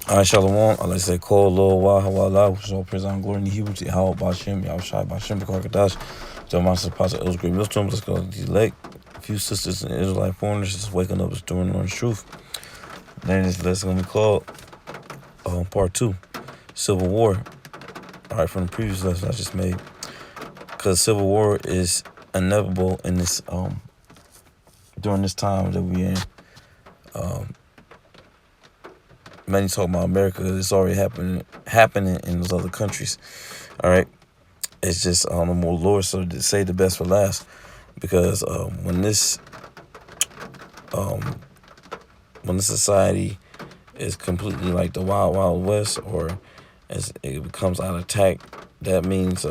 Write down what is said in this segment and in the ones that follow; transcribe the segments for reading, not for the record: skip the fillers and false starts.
I Shalom. I like to say, Kol Lo Wah Hawala, which is all praise and glory in the Hebrew to How Bashem, Yahushai Bashem, Bekarkadash, to the Master Pastor El's Great Wisdom. Let's go to the elect. A few sisters and Israelite foreigners just waking up and doing the truth. Then this lesson going to be called Part 2, Civil War. All right, from the previous lesson I just made. Because Civil War is inevitable in this, during this time that we're in. Many talk about America. It's already happening in those other countries. All right. It's just the more Lord so to say the best for last, because when this society is completely like the wild wild west, or as it becomes out of attack, that means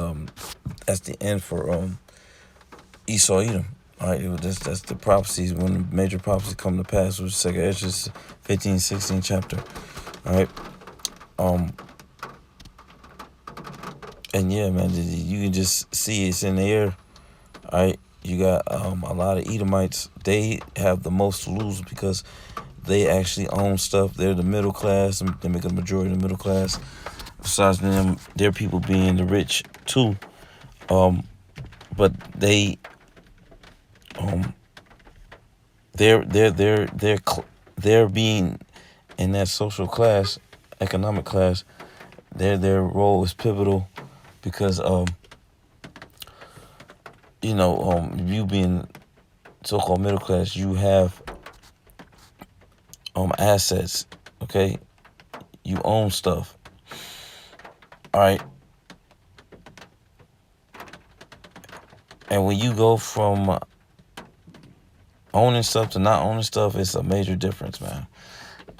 that's the end for Esau Edom. All right, that's the prophecies when the major prophecies come to pass, which is 2 Esdras 15, 16 chapter. All right, and yeah, man, you can just see it's in the air. All right, you got a lot of Edomites. They have the most to lose because they actually own stuff. They're the middle class, and they make a majority of the middle class. Besides them, their people being the rich too. But they're being in that social class, economic class. Their role is pivotal because you being so-called middle class, you have assets. Okay, you own stuff. All right, and when you go from owning stuff to not owning stuff, it's a major difference, man.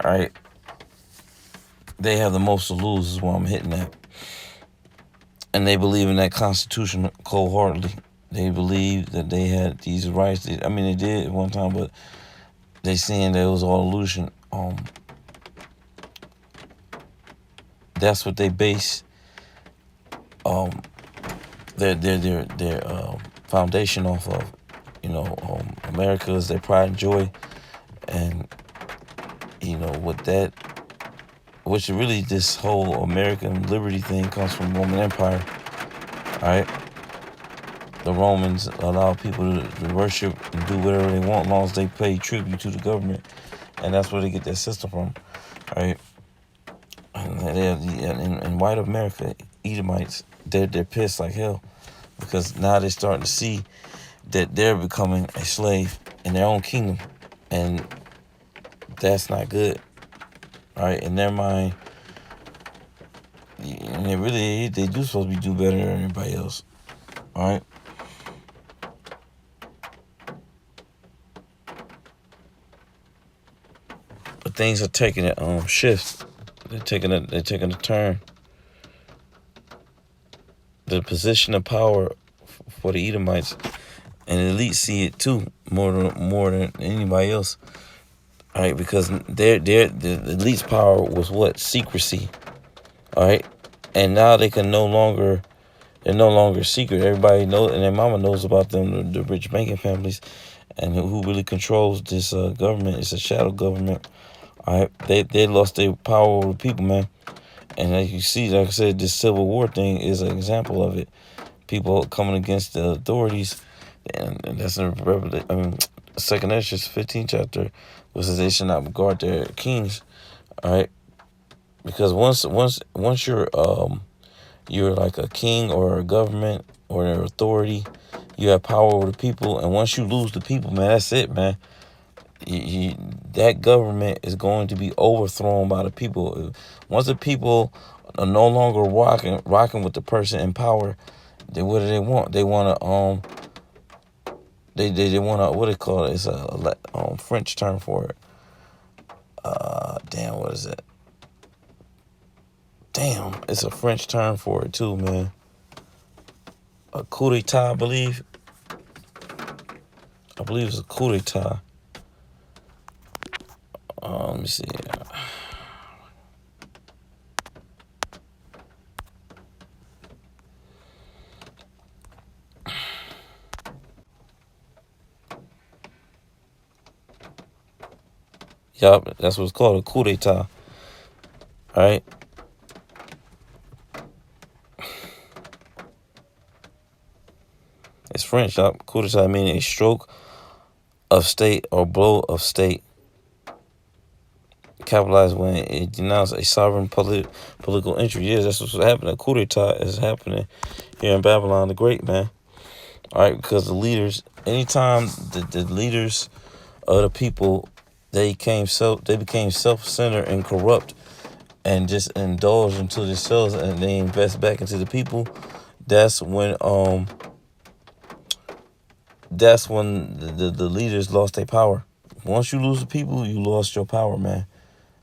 All right, they have the most to lose is what I'm hitting at, and they believe in that Constitution cold-heartedly. They believe that they had these rights. I mean, they did at one time, but they saying that it was all illusion. That's what they base their foundation off of. America is their pride and joy, and which really this whole American liberty thing comes from Roman Empire. All right, the Romans allow people to worship and do whatever they want as long as they pay tribute to the government, and that's where they get their system from. All right, and in white America, Edomites, they're pissed like hell because now they're starting to see that they're becoming a slave in their own kingdom, and that's not good. All right, in their mind, and they do supposed to be do better than everybody else. All right, but things are taking a shift. They're taking a turn. The position of power for the Edomites and the elite see it too more than anybody else. All right, because the elite's power was what? Secrecy. All right, and now they're no longer secret. Everybody knows, and their mama knows about them. The rich banking families, and who really controls this government. It's a shadow government. All right, they lost their power over the people, man. And as you see, like I said, this Civil War thing is an example of it. People coming against the authorities, and that's in Revelation. I mean, 2 Esdras 15 chapter, which says they should not regard their kings. All right, because once you're like a king or a government or an authority, you have power over the people, and once you lose the people, man, that's it, man. That government is going to be overthrown by the people. Once the people are no longer rocking with the person in power, what do they want? They want to they want to, what they call it? It's a French term for it. Damn, what is it? Damn, it's a French term for it too, man. A coup d'etat, I believe. I believe it's a coup d'etat. Let me see. Yup, that's what it's called, a coup d'etat. All right. It's French. Coup d'etat meaning a stroke of state or blow of state, capitalized when it denounced a sovereign political interest. Yes, that's what's happening. Coup d'etat is happening here in Babylon the Great, man. All right, because the leaders, anytime the leaders of the people, they became self-centered and corrupt, and just indulge into themselves, and they invest back into the people. That's when the leaders lost their power. Once you lose the people, you lost your power, man.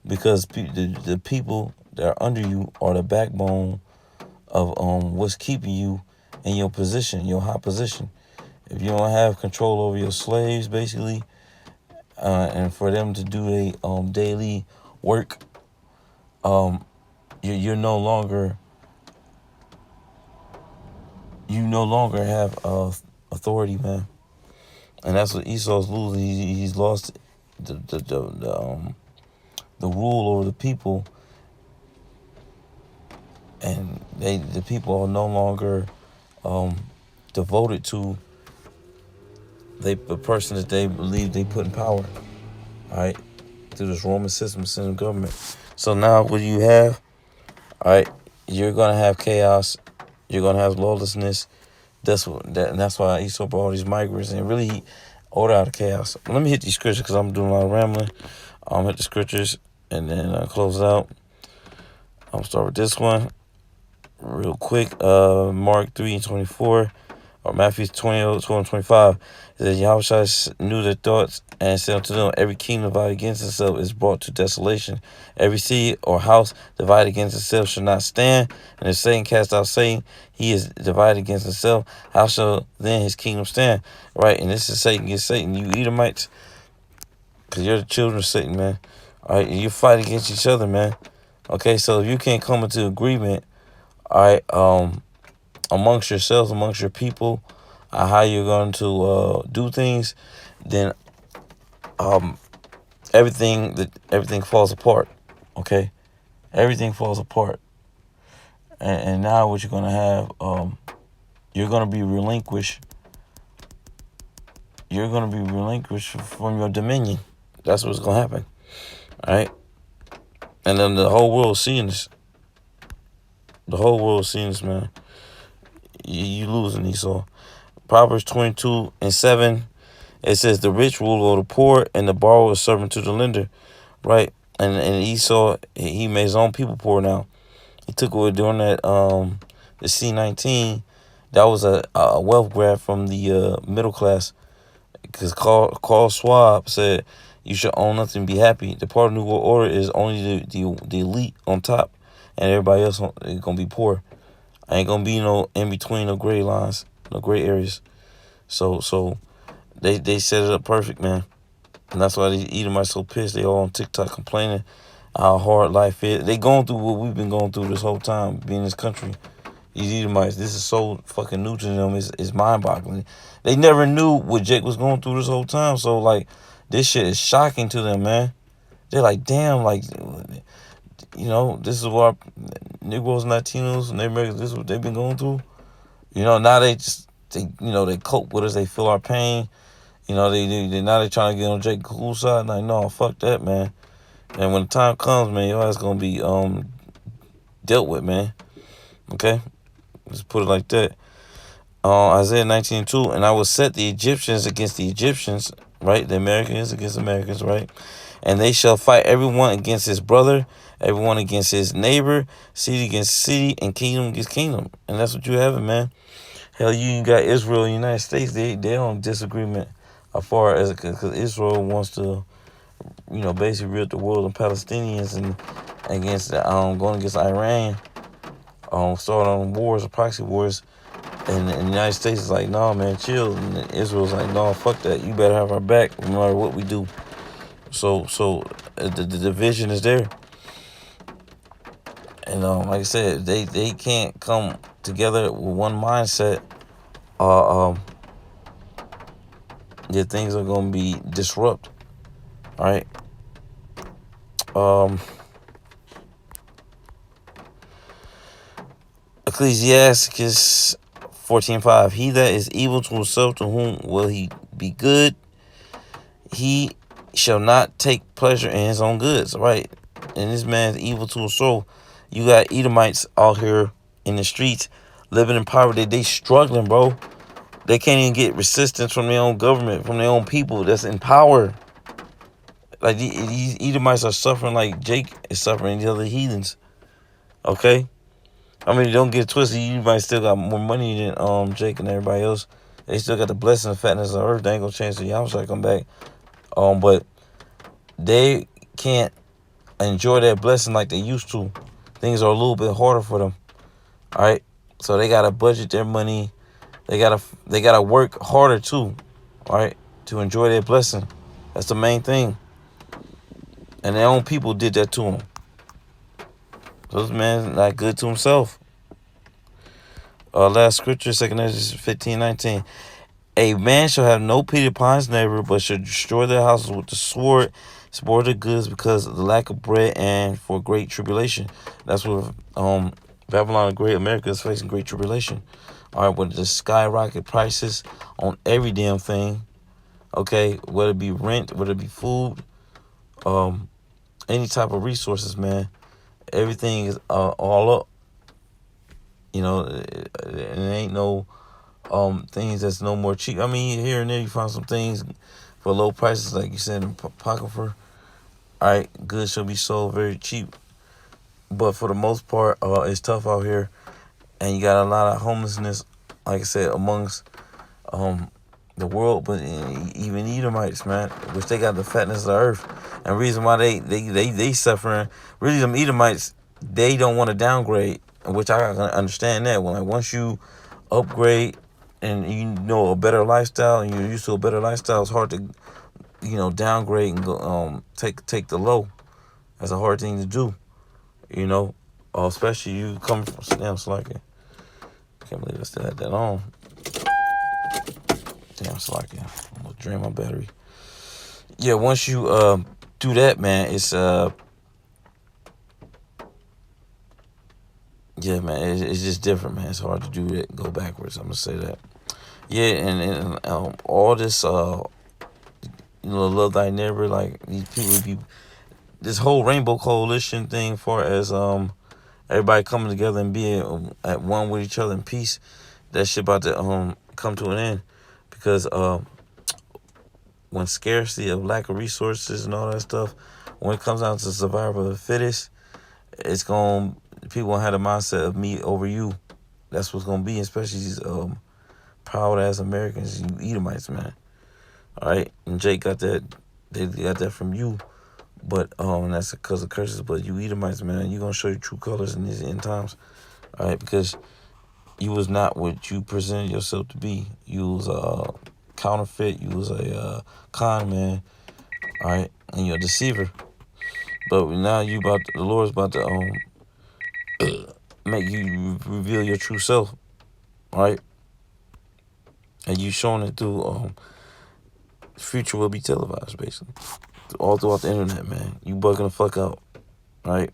Because the people that are under you are the backbone of what's keeping you in your position, your high position. If you don't have control over your slaves, basically, and for them to do a daily work, you're no longer have authority, man. And that's what Esau's losing. He's lost the rule over the people, and the people are no longer devoted to the person that they believe they put in power. All right, through this Roman system, system government. So now, what do you have? All right, you're gonna have chaos. You're gonna have lawlessness. And that's why Esau brought all these migrants and really order out of chaos. Let me hit these scriptures because I'm doing a lot of rambling. Hit the scriptures and then close it out. I'm start with this one real quick. Mark 3:24. Or Matthew 20:25. It says, Yahushua knew their thoughts and said unto them, every kingdom divided against itself is brought to desolation. Every city or house divided against itself shall not stand. And if Satan cast out Satan, he is divided against himself. How shall then his kingdom stand? Right, and this is Satan against Satan. You Edomites, because you're the children of Satan, man. All right, and you fight against each other, man. Okay, so if you can't come into agreement, all right, amongst yourselves, amongst your people, how you're going to do things, then everything falls apart. Okay, everything falls apart, and now what you're gonna have, you're gonna be relinquished. You're gonna be relinquished from your dominion. That's what's gonna happen. All right, and then the whole world seeing this. The whole world seeing this, man. You losing, Esau. Proverbs 22:7. It says the rich rule over the poor and the borrower is servant to the lender, right? And Esau, he made his own people poor now. He took away during that the C-19. That was a wealth grab from the middle class, because Carl Schwab said you should own nothing and be happy. The part of the New World Order is only the elite on top, and everybody else is gonna be poor. Ain't gonna be no in between, no gray lines, no gray areas. So they set it up perfect, man. And that's why these Edomites so pissed. They all on TikTok complaining how hard life is. They going through what we've been going through this whole time, being in this country. These Edomites, this is so fucking new to them. It's mind-boggling. They never knew what Jake was going through this whole time. So, like, this shit is shocking to them, man. They're like, damn, like, this is what our Negroes, Latinos, and Americans, this is what they've been going through. Now they cope with us. They feel our pain. They now they trying to get on Jake Cool's side. Like, no, fuck that, man. And when the time comes, man, your ass gonna be dealt with, man. Okay, let's put it like that. Isaiah 19:2, and I will set the Egyptians against the Egyptians, right? The Americans against Americans, right? And they shall fight everyone against his brother, everyone against his neighbor, city against city, and kingdom against kingdom. And that's what you have, man. Hell, you got Israel and the United States. They on disagreement as far as, because Israel wants to, basically rid the world of Palestinians and against going against Iran, starting on wars or proxy wars. And the United States is like, no, man, chill. And Israel's like, no, fuck that. You better have our back no matter what we do. So the division is there. And like I said, they can't come together with one mindset. Yeah, things are gonna be disrupted. All right. Ecclesiasticus 14:5. He that is evil to himself, to whom will he be good? He shall not take pleasure in his own goods. Right? And this man's evil to his soul. You got Edomites out here in the streets living in poverty. They struggling, bro. They can't even get resistance from their own government, from their own people that's in power. Like these Edomites are suffering like Jake is suffering, the other heathens. Okay? I mean, don't get it twisted. Edomites still got more money than Jake and everybody else. They still got the blessing and fatness of the earth. They ain't gonna change the Yahweh come back. But they can't enjoy that blessing like they used to. Things are a little bit harder for them. Alright? So they gotta budget their money. They gotta work harder too. Alright? To enjoy their blessing. That's the main thing. And their own people did that to him. So this man's not good to himself. Last scripture, 2 Ezra 15:19. A man shall have no pity upon his neighbor, but shall destroy their houses with the sword, spoil their goods because of the lack of bread and for great tribulation. That's what Babylon the Great, America is facing great tribulation. All right, with the skyrocket prices on every damn thing. Okay, whether it be rent, whether it be food, any type of resources, man. Everything is all up. You know, it ain't no things that's no more cheap. I mean, here and there you find some things for low prices, like you said in Apocrypha. All right, goods shall be sold very cheap, but for the most part, it's tough out here, and you got a lot of homelessness, like I said, amongst the world, but even Edomites, man, which they got the fatness of the earth, and the reason why they suffering. Really, them Edomites, they don't want to downgrade, which I can understand that. When like once you upgrade and you know a better lifestyle and you're used to a better lifestyle, it's hard to downgrade and go take the low. That's a hard thing to do, especially you coming from damn slacking. Can't believe I still had that on. Damn slacking. I'm gonna drain my battery. Yeah, once you do that, man, it's yeah, man, it's just different, man. It's hard to do it, go backwards. I'm gonna say that. Yeah, and all this, love thy neighbor, like these people be this whole rainbow coalition thing, far as everybody coming together and being at one with each other in peace. That shit about to come to an end, because when scarcity of lack of resources and all that stuff, when it comes down to survival of the fittest, people gonna have the mindset of me over you. That's what's gonna be, especially these proud ass Americans, you Edomites, man. All right, and Jake got that. They got that from you, but that's because of curses. But you Edomites, man, you gonna show your true colors in these end times. All right, because you was not what you presented yourself to be. You was a counterfeit. You was a con man. All right, and you're a deceiver. But now the Lord's about to make you reveal your true self. All right, and you showing it through future will be televised, basically, all throughout the internet, man. You bugging the fuck out, right?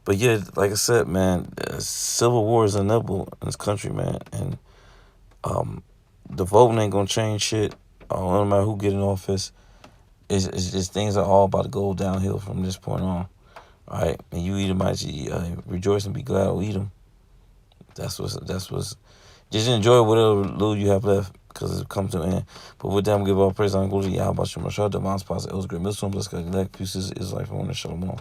But yeah, like I said, man, civil war is inevitable in this country, man, and the voting ain't gonna change shit. No matter who get in office, it's just things are all about to go downhill from this point on. All right, and you Edomites, rejoice and be glad. I'll eat them. That's what's. Just enjoy whatever little you have left, because it comes to an end. But with that, I'm give all praise and glory to Yahweh, Shem Rashad, the Mount Spots, El's Great Muslim, let's go elect pieces, Israel, for one, and Shalom.